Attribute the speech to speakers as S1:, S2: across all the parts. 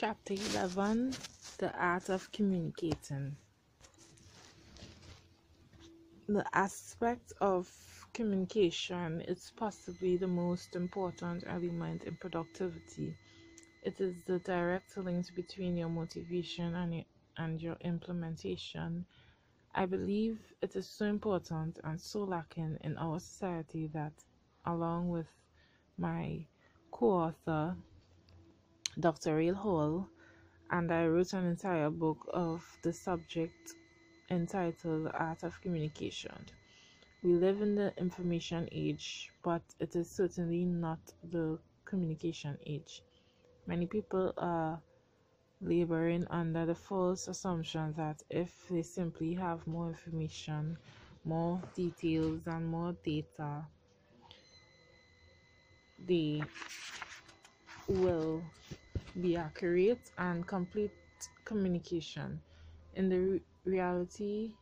S1: Chapter 11: The Art of Communicating. The aspect of communication is possibly the most important element in productivity. It is the direct link between your motivation and your implementation. I believe it is so important and so lacking in our society that, along with my co-author, Dr. Rail Hall, and I wrote an entire book of the subject entitled The Art of Communication. We live in the information age, but it is certainly not the communication age. Many people are laboring under the false assumption that if they simply have more information, more details, and more data, they will be accurate and complete communication. In the reality,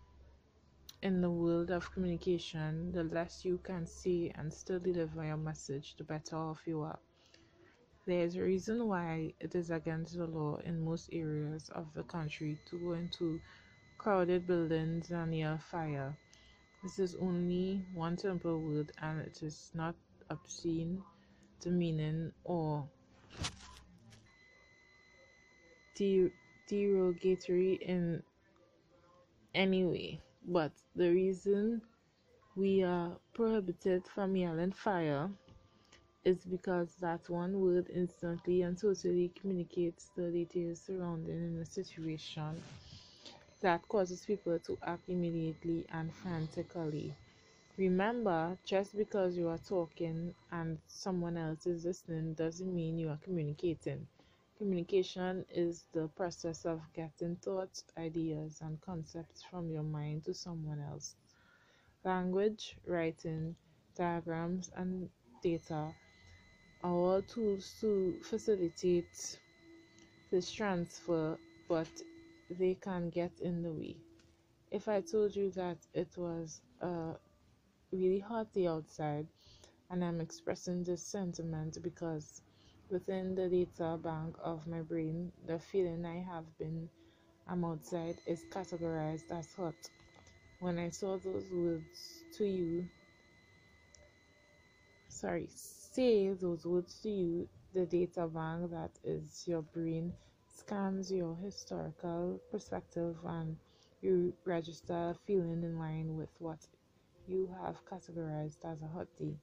S1: in the world of communication, the less you can say and still deliver your message, the better off you are. There is a reason why it is against the law in most areas of the country to go into crowded buildings and yell fire. This is only one simple word, and it is not obscene, demeaning, or derogatory in any way. But the reason we are prohibited from yelling fire is because that one word instantly and totally communicates the details surrounding in a situation that causes people to act immediately and frantically. Remember, just because you are talking and someone else is listening doesn't mean you are communicating. Communication is the process of getting thoughts, ideas, and concepts from your mind to someone else. Language, writing, diagrams, and data are all tools to facilitate this transfer, but they can get in the way. If I told you that it was a really hot day outside and I'm expressing this sentiment because within the data bank of my brain, the feeling I have been I'm outside is categorized as hot. When I saw those words to you, say those words to you, the data bank that is your brain scans your historical perspective and you register a feeling in line with what you have categorized as a hot day.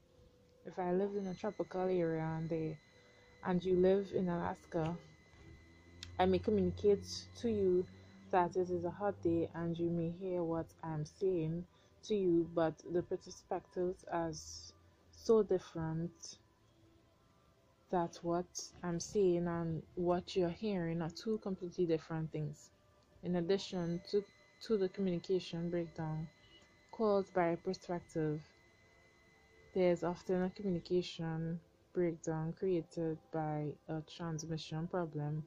S1: If I lived in a tropical area and you live in Alaska, I may communicate to you that it is a hot day and you may hear what I'm saying to you, but the perspectives are so different that what I'm saying and what you're hearing are two completely different things. In addition to the communication breakdown caused by perspective, there's often a communication breakdown created by a transmission problem.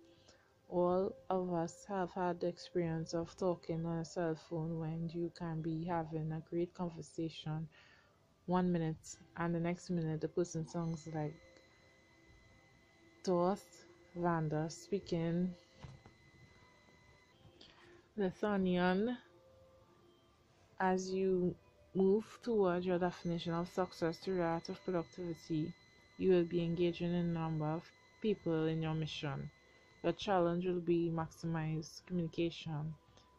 S1: All of us have had the experience of talking on a cell phone when you can be having a great conversation 1 minute and the next minute the person sounds like Dorth Vander speaking Lithuanian. As you move towards your definition of success through the art of productivity, you will be engaging in a number of people in your mission. Your challenge will be maximize communication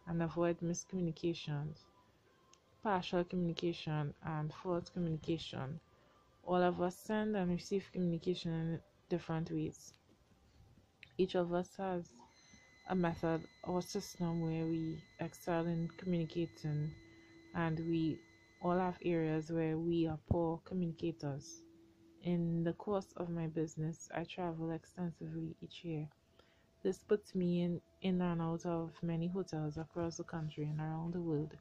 S1: and avoid miscommunications, partial communication, and false communication. All of us send and receive communication in different ways. Each of us has a method or system where we excel in communicating, and we all have areas where we are poor communicators. In the course of my business, I travel extensively each year. This puts me in and out of many hotels across the country and around the world.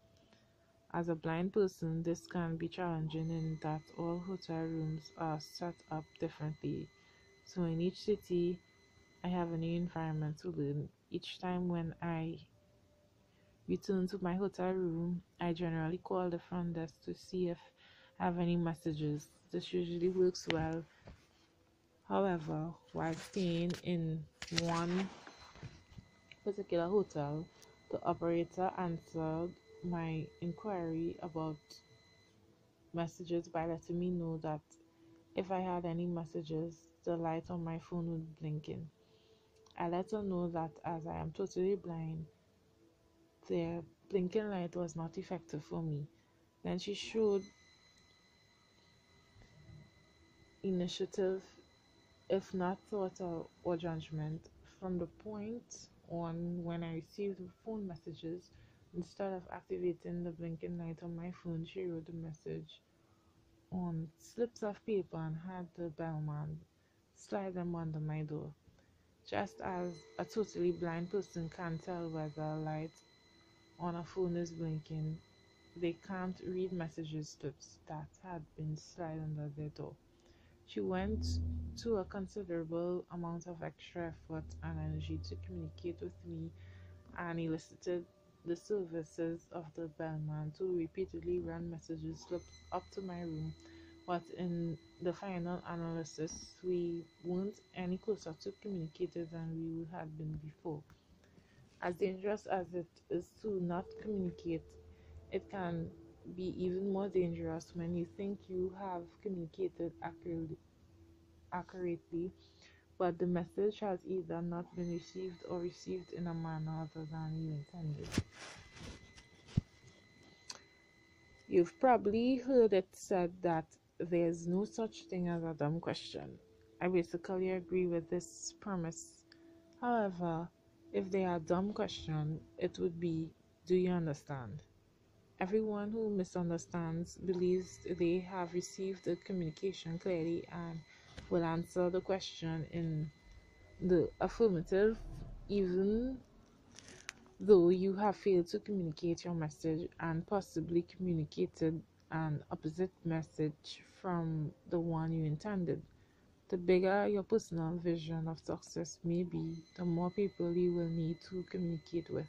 S1: As a blind person, this can be challenging in that all hotel rooms are set up differently. So in each city, I have a new environment to learn. Each time when I return to my hotel room, I generally call the front desk to see if I have any messages. This usually works well. However, while staying in one particular hotel, the operator answered my inquiry about messages by letting me know that if I had any messages, the light on my phone would blink in. I let her know that as I am totally blind, the blinking light was not effective for me. Then she showed initiative, if not thought or judgment, from the point on when I received the phone messages. Instead of activating the blinking light on my phone, she wrote the message on slips of paper and had the bellman slide them under my door. Just as a totally blind person can't tell whether a light on a phone is blinking, they can't read messages slips that had been slid under their door. She went to a considerable amount of extra effort and energy to communicate with me and elicited the services of the bellman to repeatedly run messages slipped up to my room, but in the final analysis, we weren't any closer to communicating than we had been before. As dangerous as it is to not communicate, it can be even more dangerous when you think you have communicated accurately, but the message has either not been received or received in a manner other than you intended. You've probably heard it said that there's no such thing as a dumb question. I basically agree with this premise. However, if they are dumb question, it would be, do you understand? Everyone who misunderstands believes they have received the communication clearly and will answer the question in the affirmative, even though you have failed to communicate your message and possibly communicated an opposite message from the one you intended. The bigger your personal vision of success may be, the more people you will need to communicate with.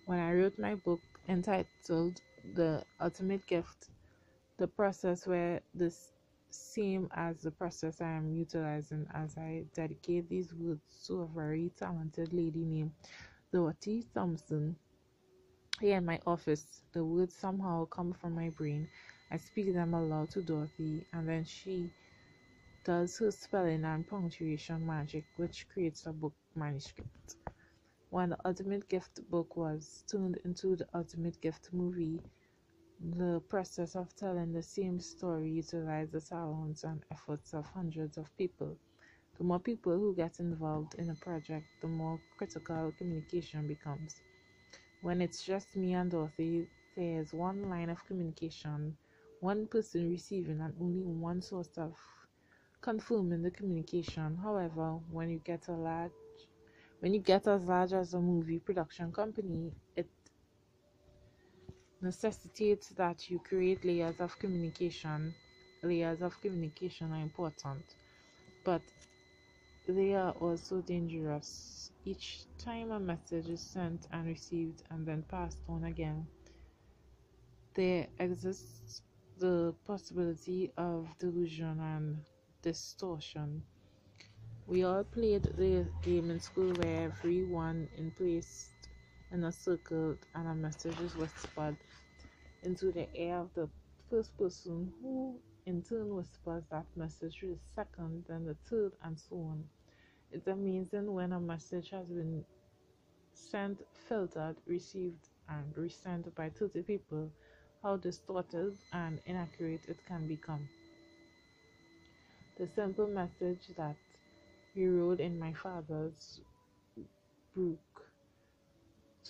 S1: When I wrote my book entitled The Ultimate Gift, the process were the same as the process I am utilizing as I dedicate these words to a very talented lady named Dorothy Thompson. Here in my office, the words somehow come from my brain. I speak them aloud to Dorothy, and then she does her spelling and punctuation magic, which creates a book manuscript. When the Ultimate Gift book was turned into the Ultimate Gift movie, the process of telling the same story utilized the talents and efforts of hundreds of people. The more people who get involved in a project, the more critical communication becomes. When it's just me and Dorothy, there's one line of communication, one person receiving, and only one source of confirming the communication. However, when you get as large as a movie production company, it necessitates that you create layers of communication. Layers of communication are important, but they are also dangerous. Each time a message is sent and received and then passed on again, there exists the possibility of delusion and distortion. We all played the game in school where everyone is placed in a circle and a message is whispered into the ear of the first person, who in turn whispers that message to the second, then the third, and so on. It's amazing when a message has been sent, filtered, received, and resent by 30 people, how distorted and inaccurate it can become. The simple message that we wrote in my father's book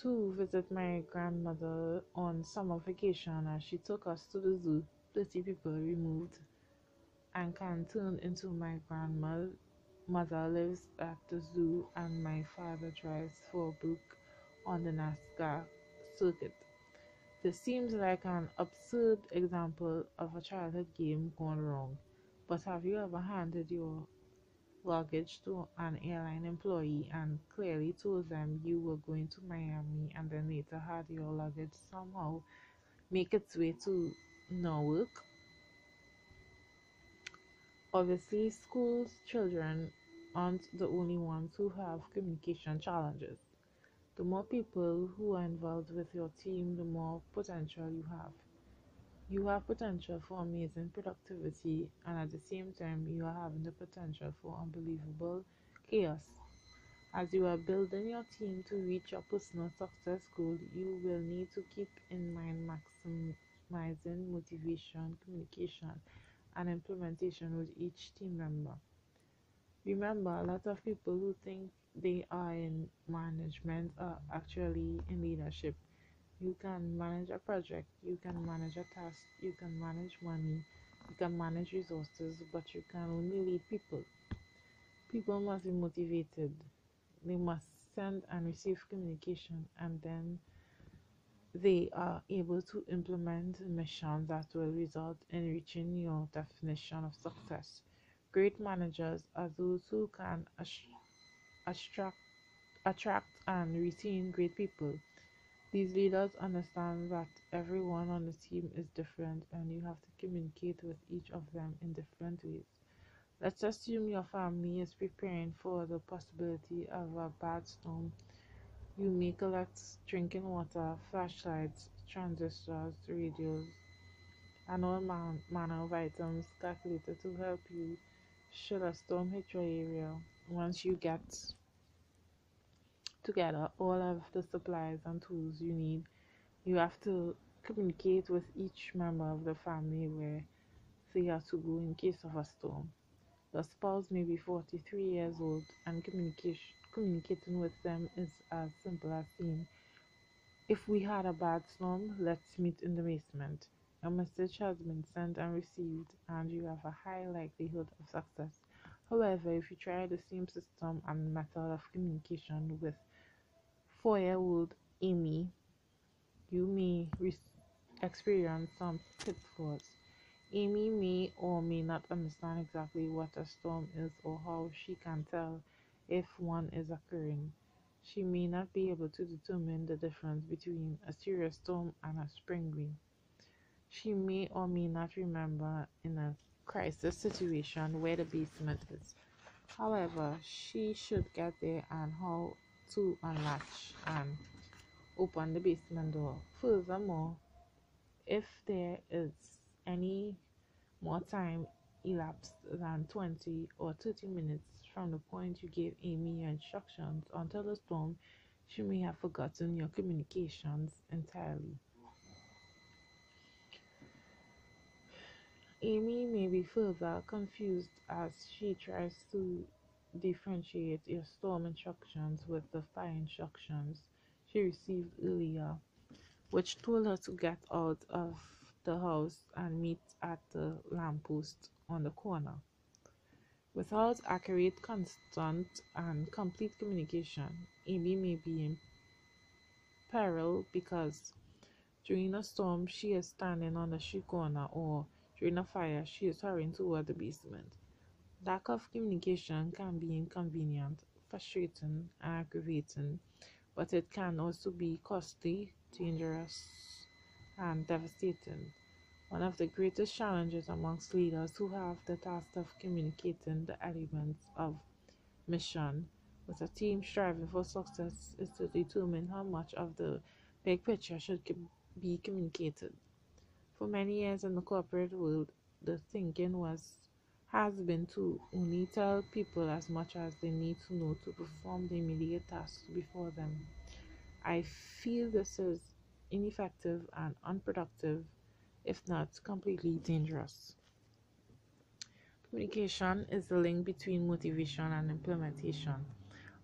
S1: to visit my grandmother on summer vacation as she took us to the zoo, 30 people removed, and can turn into my grandmother. Mother lives at the zoo and my father drives for a book on the NASCAR circuit. This seems like an absurd example of a childhood game gone wrong, but have you ever handed your luggage to an airline employee and clearly told them you were going to Miami and then later had your luggage somehow make its way to Newark? Obviously, schools children aren't the only ones who have communication challenges. The more people who are involved with your team, the more potential you have. You have potential for amazing productivity, and at the same time, you are having the potential for unbelievable chaos. As you are building your team to reach your personal success goal, you will need to keep in mind maximizing motivation, communication, and implementation with each team member. Remember, a lot of people who think they are in management are actually in leadership. You can manage a project, you can manage a task, you can manage money, you can manage resources, but you can only lead people. People must be motivated. They must send and receive communication, and then they are able to implement missions that will result in reaching your definition of success. Great managers are those who can attract, attract and retain great people. These leaders understand that everyone on the team is different and you have to communicate with each of them in different ways. Let's assume your family is preparing for the possibility of a bad storm. You may collect drinking water, flashlights, transistors, radios, and all manner of items calculated to help you should a storm hit your area. Once you get together all of the supplies and tools you need, you have to communicate with each member of the family where they are to go in case of a storm. The spouse may be 43 years old, and communicating with them is as simple as saying, "If we had a bad storm, let's meet in the basement." A message has been sent and received, and you have a high likelihood of success. However, if you try the same system and method of communication with 4-year-old Amy, you may experience some pitfalls. Amy may or may not understand exactly what a storm is or how she can tell if one is occurring. She may not be able to determine the difference between a serious storm and a spring rain. She may or may not remember in a crisis situation where the basement is. However, she should get there and how to unlatch and open the basement door. Furthermore, if there is any more time elapsed than 20 or 30 minutes from the point you gave Amy your instructions until the storm, she may have forgotten your communications entirely. Amy may be further confused as she tries to differentiate your storm instructions with the fire instructions she received earlier, which told her to get out of the house and meet at the lamppost on the corner. Without accurate, constant, and complete communication, Amy may be in peril because during a storm she is standing on the street corner, or during a fire she is hurrying toward the basement. Lack of communication can be inconvenient, frustrating, and aggravating, but it can also be costly, dangerous, and devastating. One of the greatest challenges amongst leaders who have the task of communicating the elements of mission with a team striving for success is to determine how much of the big picture should be communicated. For many years in the corporate world, the thinking has been to only tell people as much as they need to know to perform the immediate tasks before them. I feel this is ineffective and unproductive, if not completely dangerous. Communication is the link between motivation and implementation.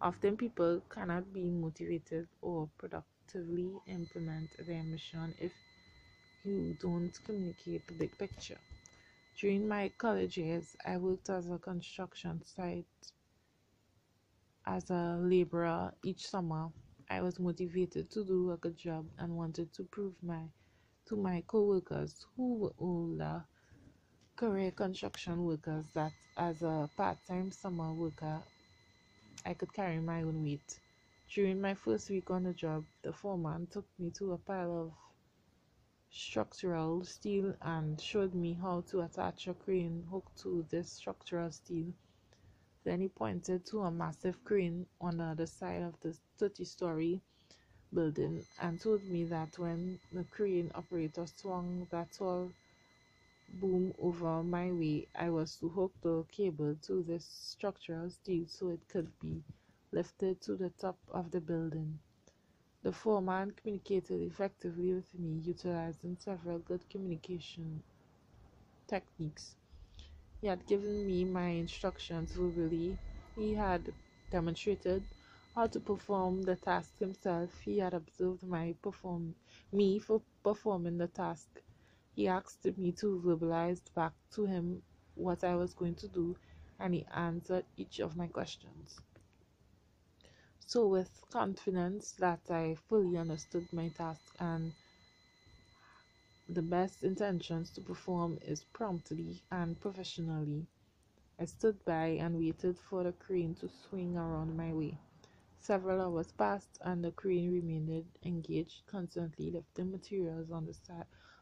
S1: Often people cannot be motivated or productively implement their mission if you don't communicate the big picture. During my college years, I worked as a construction site as a laborer each summer. I was motivated to do a good job and wanted to prove to my co-workers who were older career construction workers that as a part-time summer worker I could carry my own weight. During my first week on the job, the foreman took me to a pile of structural steel and showed me how to attach a crane hook to this structural steel. Then he pointed to a massive crane on the other side of the 30-story building and told me that when the crane operator swung that tall boom over my way, I was to hook the cable to the structural steel so it could be lifted to the top of the building. The foreman communicated effectively with me, utilizing several good communication techniques. He had given me my instructions verbally. He had demonstrated how to perform the task himself. He had observed me for performing the task. He asked me to verbalize back to him what I was going to do, and he answered each of my questions. So, with confidence that I fully understood my task and the best intentions to perform is promptly and professionally, I stood by and waited for the crane to swing around my way. Several hours passed and the crane remained engaged, constantly lifting materials on the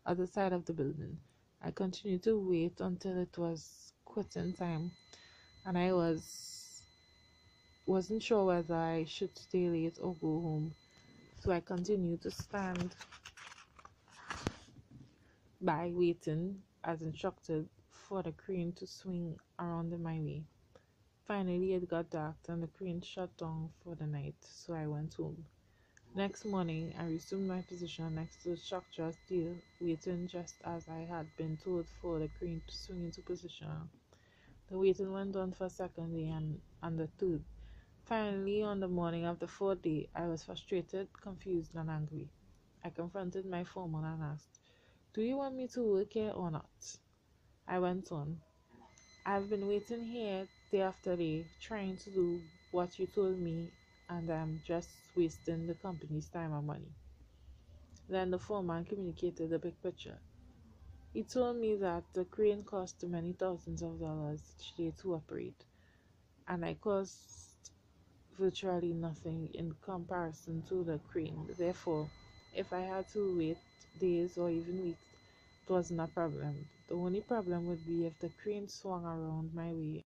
S1: other side of the building. I continued to wait until it was quitting time, and wasn't sure whether I should stay late or go home. So I continued to stand by waiting as instructed for the crane to swing around my way. Finally, it got dark and the crane shut down for the night, so I went home. Next morning, I resumed my position next to the structure, still waiting just as I had been told for the crane to swing into position. The waiting went on for a second day and the third. Finally, on the morning of the fourth day, I was frustrated, confused, and angry. I confronted my foreman and asked, "Do you want me to work here or not?" I went on, "I've been waiting here day after day, trying to do what you told me, and I'm just wasting the company's time and money." Then the foreman communicated the big picture. He told me that the crane cost many thousands of dollars each day to operate, and I cost virtually nothing in comparison to the crane. Therefore, if I had to wait days or even weeks, it wasn't a problem. The only problem would be if the crane swung around my way